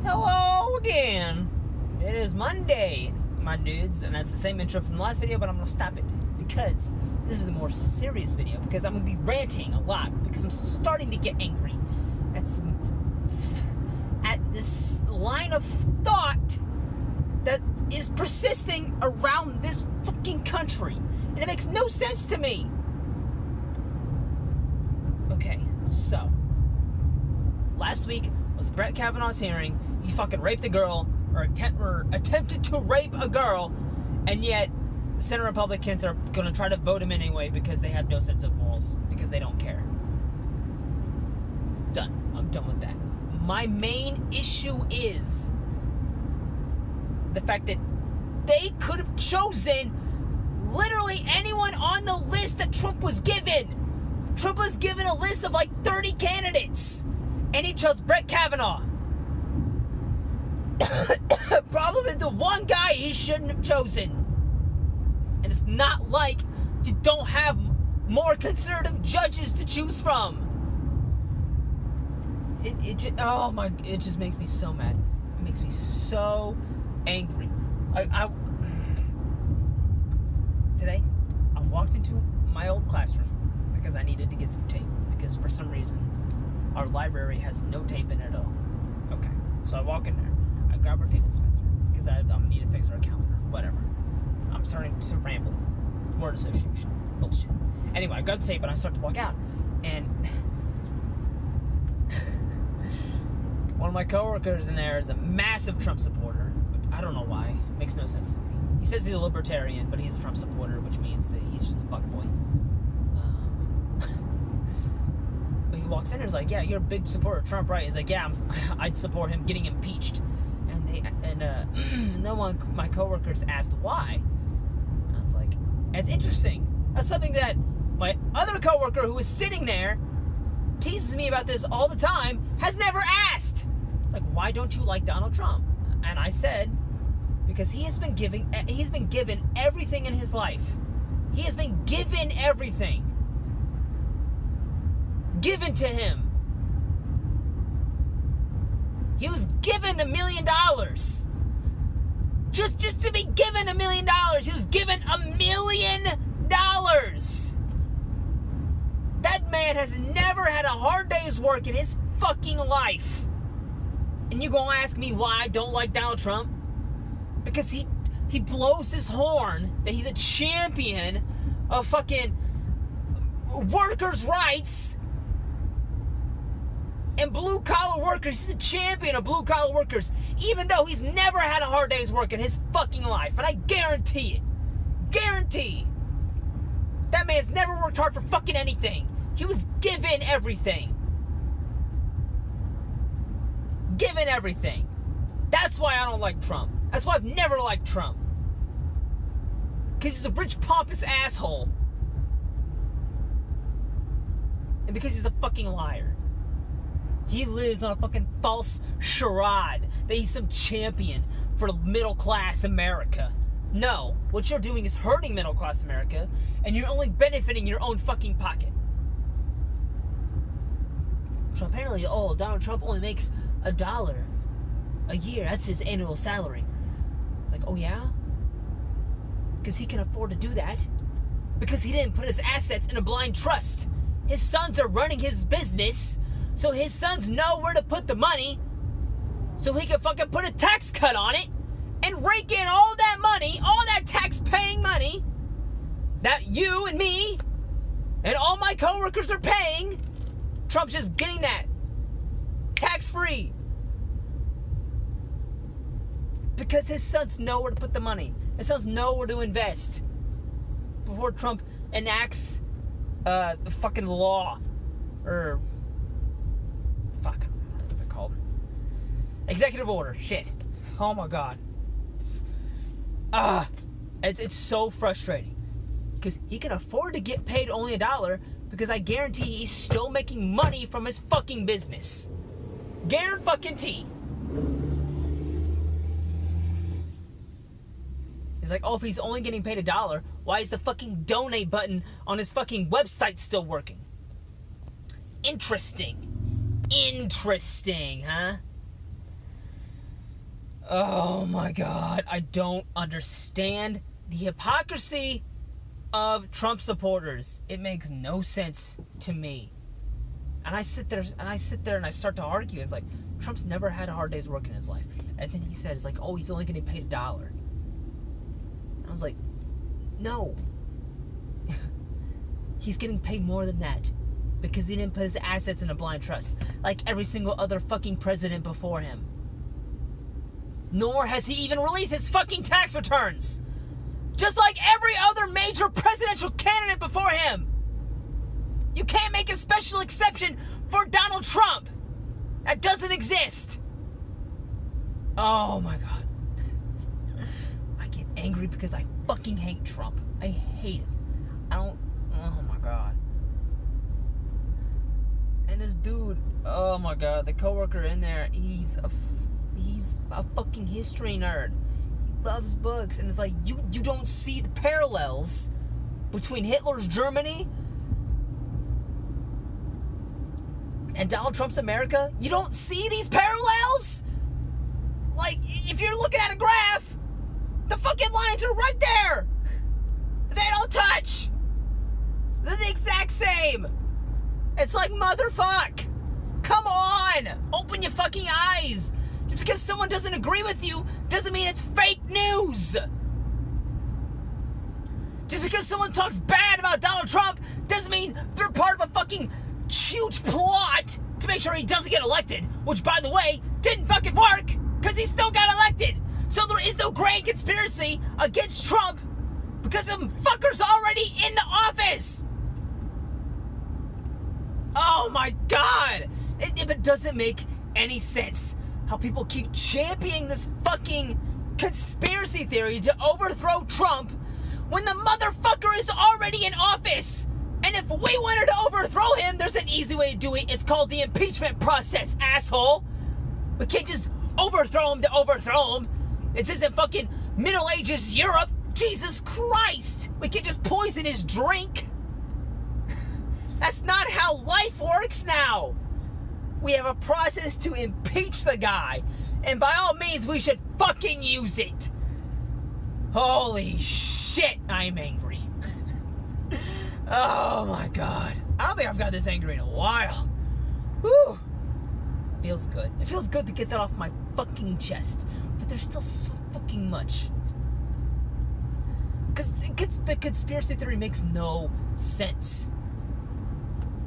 Hello again. It is Monday, my dudes, and that's the same intro from the last video, but I'm going to stop it because this is a more serious video, because I'm going to be ranting a lot, because I'm starting to get angry at this line of thought that is persisting around this fucking country, and it makes no sense to me. Okay, so last week was Brett Kavanaugh's hearing. He fucking raped a girl, or attempted to rape a girl, and yet Senate Republicans are going to try to vote him in anyway because they have no sense of morals, because they don't care. Done. I'm done with that. My main issue is the fact that they could have chosen literally anyone on the list that Trump was given. Trump was given a list of like 30 candidates, and he chose Brett Kavanaugh. Problem is the one guy he shouldn't have chosen. And it's not like you don't have more conservative judges to choose from. It just makes me so mad. It makes me so angry. Today, I walked into my old classroom because I needed to get some tape, because for some reason our library has no tape in it at all. Okay, so I walk in there. I grab our tape dispenser because I need to fix our calendar. Whatever. I'm starting to ramble. Word association. Bullshit. Anyway, I grab the tape and I start to walk out. And one of my coworkers in there is a massive Trump supporter. I don't know why. It makes no sense to me. He says he's a libertarian, but he's a Trump supporter, which means that he's just a fuckboy. But he walks in and is like, yeah, you're a big supporter of Trump, right? He's like, yeah, I'd support him getting impeached. And then one of my coworkers asked why. And I was like, it's interesting. That's something that my other coworker who was sitting there, teases me about this all the time, has never asked. It's like, why don't you like Donald Trump? And I said, because he's been given everything in his life. He has been given everything. Given to him. He was given $1 million. Just to be given $1 million. He was given $1 million. That man has never had a hard day's work in his fucking life. And you gonna ask me why I don't like Donald Trump? Because he blows his horn that he's a champion of fucking workers' rights and blue-collar workers. He's the champion of blue-collar workers, even though he's never had a hard day's work in his fucking life. And I guarantee that man's never worked hard for fucking anything. He was given everything. Given everything. That's why I don't like Trump. That's why I've never liked Trump. Because he's a rich, pompous asshole. And because he's a fucking liar. He lives on a fucking false charade that he's some champion for middle-class America. No, what you're doing is hurting middle-class America, and you're only benefiting your own fucking pocket. So apparently, Donald Trump only makes $1 a year. That's his annual salary. Like, oh yeah? Because he can afford to do that. Because he didn't put his assets in a blind trust. His sons are running his business, so his sons know where to put the money, so he can fucking put a tax cut on it and rake in all that money, all that tax-paying money that you and me and all my coworkers are paying. Trump's just getting that tax-free because his sons know where to put the money. His sons know where to invest before Trump enacts the fucking law, or fuck, what are they called? Executive order. Shit. Oh my god. It's so frustrating because he can afford to get paid only $1 because I guarantee he's still making money from his fucking business. Guarantee. He's like, oh, if he's only getting paid $1, why is the fucking donate button on his fucking website still working? Interesting, huh? Oh my God. I don't understand the hypocrisy of Trump supporters. It makes no sense to me. And I sit there and I start to argue. It's like, Trump's never had a hard day's work in his life. And then he says, like, oh, he's only getting paid $1. I was like, no. He's getting paid more than that. Because he didn't put his assets in a blind trust. Like every single other fucking president before him. Nor has he even released his fucking tax returns. Just like every other major presidential candidate before him. You can't make a special exception for Donald Trump. That doesn't exist. Oh my God. I get angry because I fucking hate Trump. I hate him. Oh my God. And this dude, oh my God, the coworker in there, he's a fucking history nerd. He loves books, and it's like, you don't see the parallels between Hitler's Germany and Donald Trump's America. You don't see these parallels? Like, if you're looking at a graph, the fucking lines are right there. They don't touch. They're the exact same. It's like, motherfuck. Come on. Open your fucking eyes. Just because someone doesn't agree with you doesn't mean it's fake news. Just because someone talks bad about Donald Trump doesn't mean they're part of a fucking huge plot to make sure he doesn't get elected. Which, by the way, didn't fucking work because he still got elected. So there is no grand conspiracy against Trump because them fuckers already in the office. Oh my God. It doesn't make any sense how people keep championing this fucking conspiracy theory to overthrow Trump when the motherfucker is already in office. And if we wanted to overthrow him, there's an easy way to do it. It's called the impeachment process, asshole. We can't just overthrow him to overthrow him. This isn't fucking Middle Ages Europe. Jesus Christ. We can't just poison his drink. That's not how life works now. We have a process to impeach the guy. And by all means, we should fucking use it. Holy shit, I'm angry. Oh my God. I don't think I've got this angry in a while. Whew. Feels good. It feels good to get that off my fucking chest. But there's still so fucking much. Because the conspiracy theory makes no sense.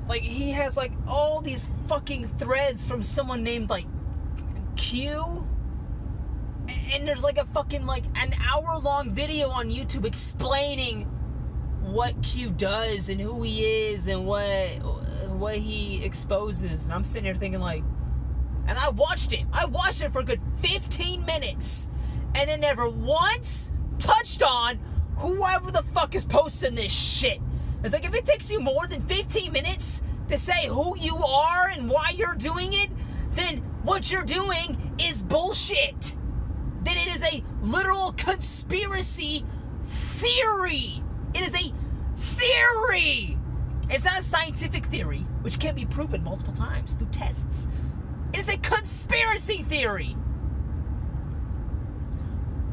Like, he has, like, all these fucking threads from someone named, like, Q. And there's, like, a fucking, like, an hour-long video on YouTube explaining what Q does and who he is and what he exposes. And I'm sitting here thinking, like... And I watched it. I watched it for a good 15 minutes. And it never once touched on whoever the fuck is posting this shit. It's like, if it takes you more than 15 minutes to say who you are and why you're doing it, then what you're doing is bullshit. Then it is a literal conspiracy theory. It is a theory. It's not a scientific theory, which can be proven multiple times through tests. It is a conspiracy theory.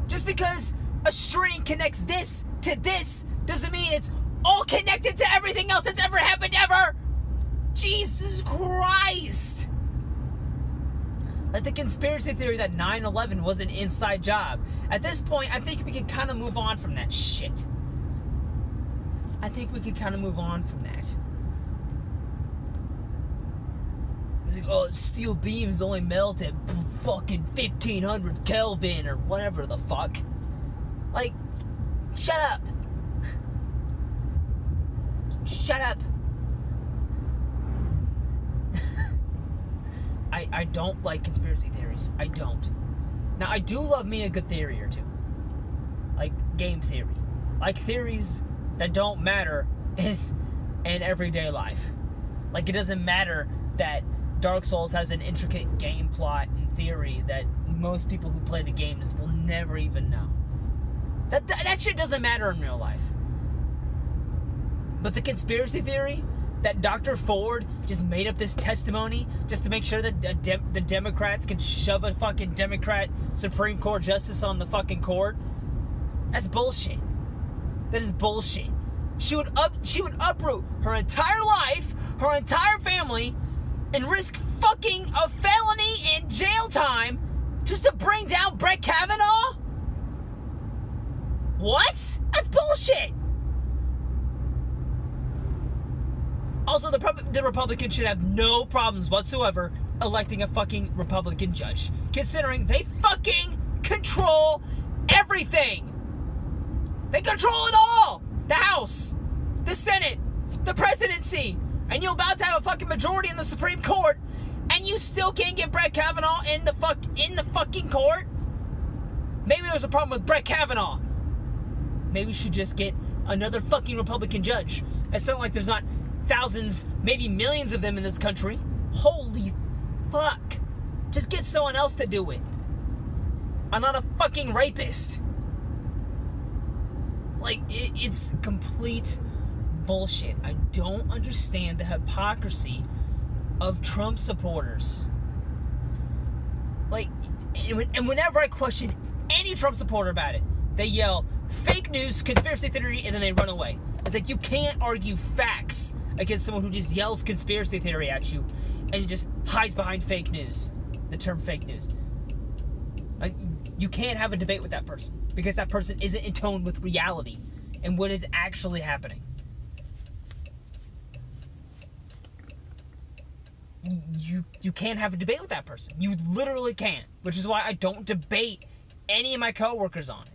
Just because a string connects this to this doesn't mean it's all connected to everything else that's ever happened ever. Jesus Christ. Like the conspiracy theory that 9/11 was an inside job. At this point, I think we can kind of move on from that shit. I think we could kind of move on from that. It's like, oh, steel beams only melt at fucking 1500 Kelvin or whatever the fuck. Like, shut up. Shut up. I don't like conspiracy theories. I don't. Now, I do love me a good theory or two. Like game theory. Like theories that don't matter in everyday life. Like, it doesn't matter that Dark Souls has an intricate game plot and theory that most people who play the games will never even know. That shit doesn't matter in real life. But the conspiracy theory that Dr. Ford just made up this testimony just to make sure that the Democrats can shove a fucking Democrat Supreme Court justice on the fucking court? That's bullshit. That is bullshit. She would uproot her entire life, her entire family, and risk fucking a felony and jail time just to bring down Brett Kavanaugh? What? That's bullshit. Also, the Republicans should have no problems whatsoever electing a fucking Republican judge, considering they fucking control everything. They control it all. The House, the Senate, the presidency, and you're about to have a fucking majority in the Supreme Court, and you still can't get Brett Kavanaugh in the fucking court? Maybe there's a problem with Brett Kavanaugh. Maybe we should just get another fucking Republican judge. It's not like there's not thousands, maybe millions of them in this country. Holy fuck. Just get someone else to do it. I'm not a fucking rapist. Like, it's complete bullshit. I don't understand the hypocrisy of Trump supporters. Like, and whenever I question any Trump supporter about it, they yell, fake news, conspiracy theory, and then they run away. It's like, you can't argue facts against someone who just yells conspiracy theory at you and just hides behind fake news. The term fake news. Like, you can't have a debate with that person because that person isn't in tone with reality and what is actually happening. You can't have a debate with that person. You literally can't, which is why I don't debate any of my coworkers on it.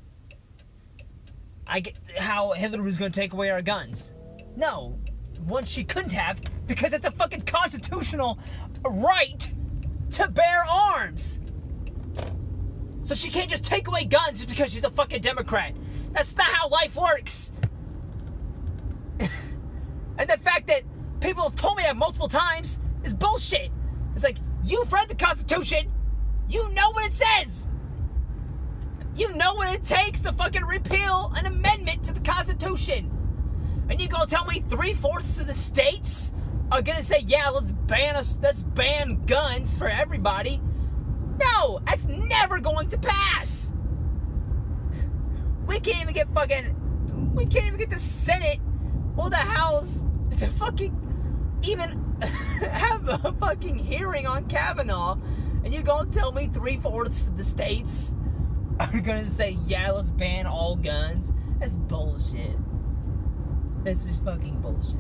I get how Hitler was going to take away our guns. No, one, she couldn't have, because it's a fucking constitutional right to bear arms. So she can't just take away guns just because she's a fucking Democrat. That's not how life works. And the fact that people have told me that multiple times is bullshit. It's like, you've read the Constitution. You know what it says. You know what it takes to fucking repeal an amendment to the Constitution. And you gonna tell me 3/4 of the states are gonna say, yeah, let's ban guns for everybody? No, that's never going to pass. We can't even get the Senate or the House to fucking even have a fucking hearing on Kavanaugh, and you're gonna tell me 3/4 of the states are gonna say, yeah, let's ban all guns? That's bullshit. That's just fucking bullshit.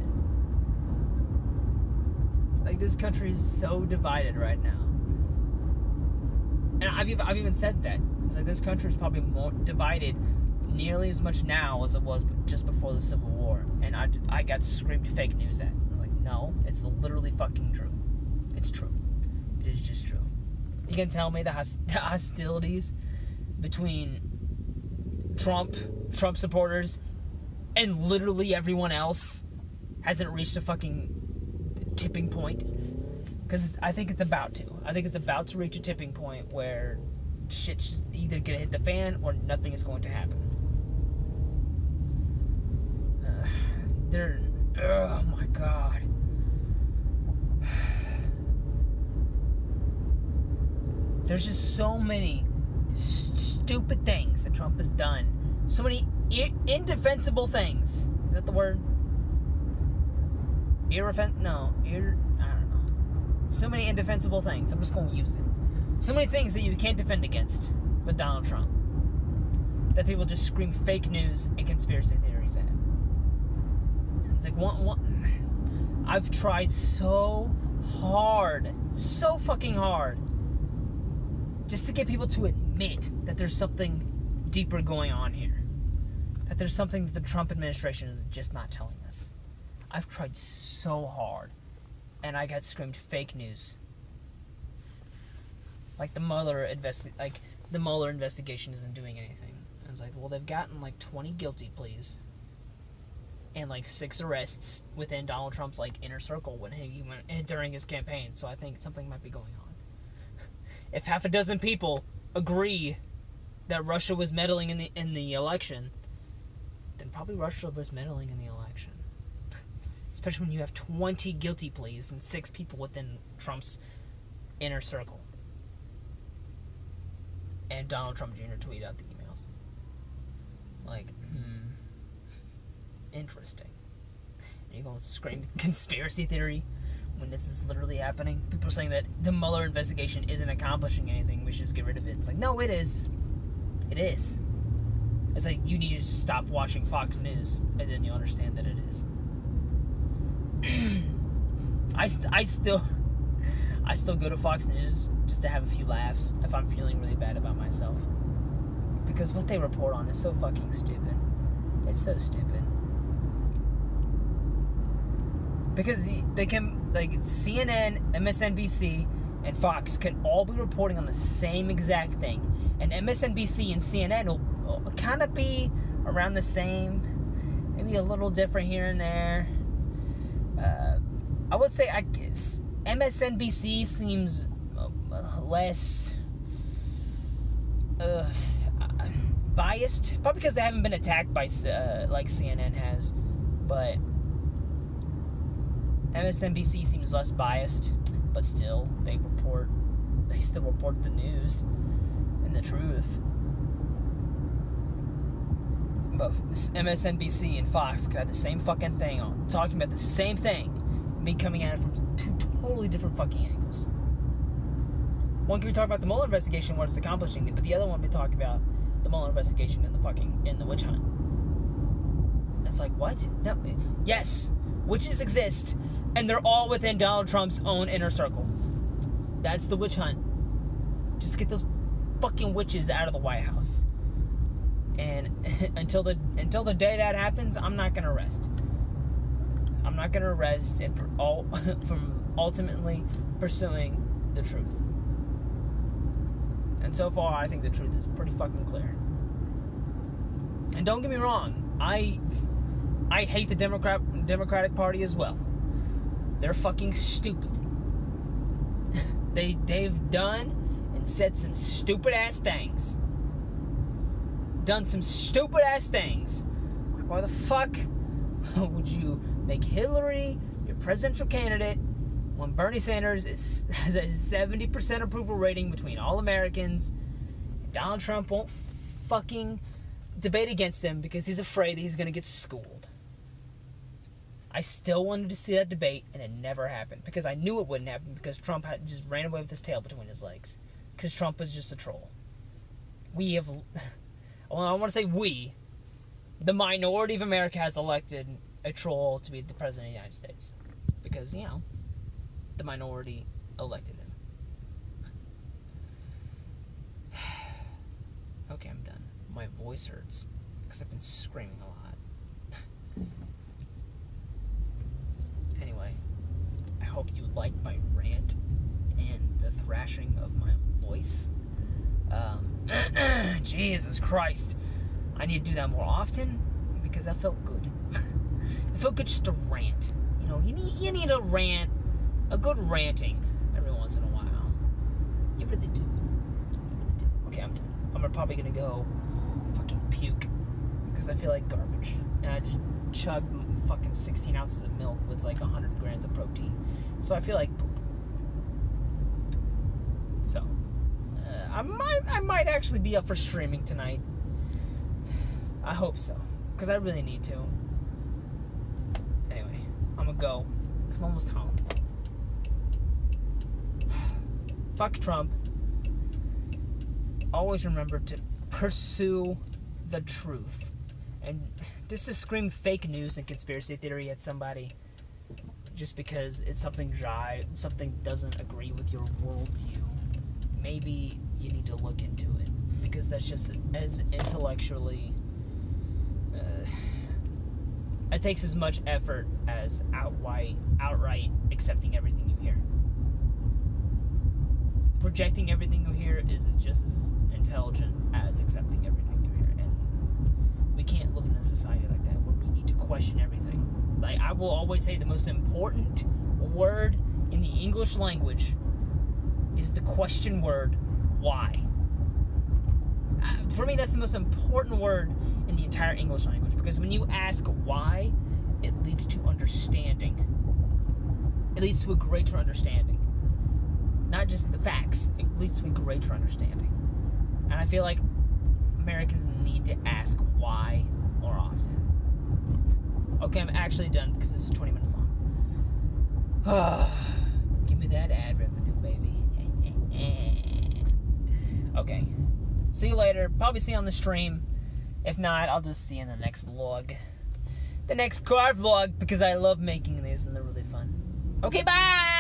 Like, this country is so divided right now. And I've even said that. It's like, this country is probably more divided nearly as much now as it was just before the Civil War. And I got screamed fake news at. I was like, no, it's literally fucking true. It's true. It is just true. You can tell me the hostilities between Trump supporters and literally everyone else hasn't reached a fucking tipping point? Because I think it's about to. I think it's about to reach a tipping point where shit's just either gonna hit the fan or nothing is going to happen. Oh my god. There's just so many stupid things that Trump has done. So many indefensible things. Is that the word? I don't know. So many indefensible things. I'm just going to use it. So many things that you can't defend against with Donald Trump. That people just scream fake news and conspiracy theories at. It's like, I've tried so hard, so fucking hard, just to get people to admit that there's something deeper going on here. That there's something that the Trump administration is just not telling us. I've tried so hard, and I got screamed fake news. Like the Mueller investigation isn't doing anything. And it's like, well, they've gotten like 20 guilty pleas and like 6 arrests within Donald Trump's like inner circle when he went during his campaign. So I think something might be going on. If half a dozen people agree that Russia was meddling in the election, then probably Russia was meddling in the election. especially when you have 20 guilty pleas and 6 people within Trump's inner circle. And Donald Trump Jr. tweeted out the emails. Like, interesting. And you're going to scream conspiracy theory when this is literally happening? People are saying that the Mueller investigation isn't accomplishing anything, we should just get rid of it. It's like, no, it is. It is. It's like, you need to just stop watching Fox News, and then you'll understand that it is. I still go to Fox News just to have a few laughs if I'm feeling really bad about myself. Because what they report on is so fucking stupid. It's so stupid. Because they can, like, CNN, MSNBC, and Fox can all be reporting on the same exact thing. And MSNBC and CNN will kind of be around the same, maybe a little different here and there. I would say MSNBC seems less biased, probably because they haven't been attacked by like CNN has. But MSNBC seems less biased, but still they still report the news and the truth. But MSNBC and Fox could have the same fucking thing on, talking about the same thing, and be coming at it from 2 totally different fucking angles. One can be talking about the Mueller investigation, what it's accomplishing, but the other one be talking about the Mueller investigation and the witch hunt. It's like, what? No, yes, witches exist, and they're all within Donald Trump's own inner circle. That's the witch hunt. Just get those fucking witches out of the White House. And until the day that happens, I'm not gonna rest. I'm not gonna rest from ultimately pursuing the truth. And so far, I think the truth is pretty fucking clear. And don't get me wrong, I hate the Democratic Party as well. They're fucking stupid. They've done and said some stupid ass things. Done some stupid ass things. Like, why the fuck would you make Hillary your presidential candidate when Bernie Sanders has a 70% approval rating between all Americans, and Donald Trump won't fucking debate against him because he's afraid that he's gonna get schooled? I still wanted to see that debate, and it never happened because I knew it wouldn't happen because Trump had just ran away with his tail between his legs because Trump was just a troll. I want to say the minority of America has elected a troll to be the president of the United States. Because, the minority elected him. Okay, I'm done. My voice hurts because I've been screaming a lot. Anyway, I hope you liked my rant and the thrashing of my voice. Jesus Christ. I need to do that more often because that felt good. It felt good just to rant. You need a rant, a good ranting every once in a while. You really do. Okay, I'm done. I'm probably gonna go fucking puke because I feel like garbage. And I just chugged fucking 16 ounces of milk with like 100 grams of protein. So I feel like poop. So, I might actually be up for streaming tonight. I hope so, because I really need to. Anyway, I'm gonna go, because I'm almost home. Fuck Trump. Always remember to pursue the truth. And just to scream fake news and conspiracy theory at somebody just because it's something doesn't agree with your worldview, maybe you need to look into it, because that's just as intellectually it takes as much effort as outright accepting everything you hear. Projecting everything you hear is just as intelligent as accepting everything you hear, and we can't live in a society like that where we need to question everything. Like, I will always say the most important word in the English language is the question word, why? For me, that's the most important word in the entire English language, because when you ask why, it leads to understanding. It leads to a greater understanding. Not just the facts, it leads to a greater understanding. And I feel like Americans need to ask why more often. Okay, I'm actually done because this is 20 minutes long. Give me that ad revenue, baby. Okay. See you later. Probably see you on the stream. If not, I'll just see you in the next vlog. The next car vlog, because I love making these and they're really fun. Okay, bye!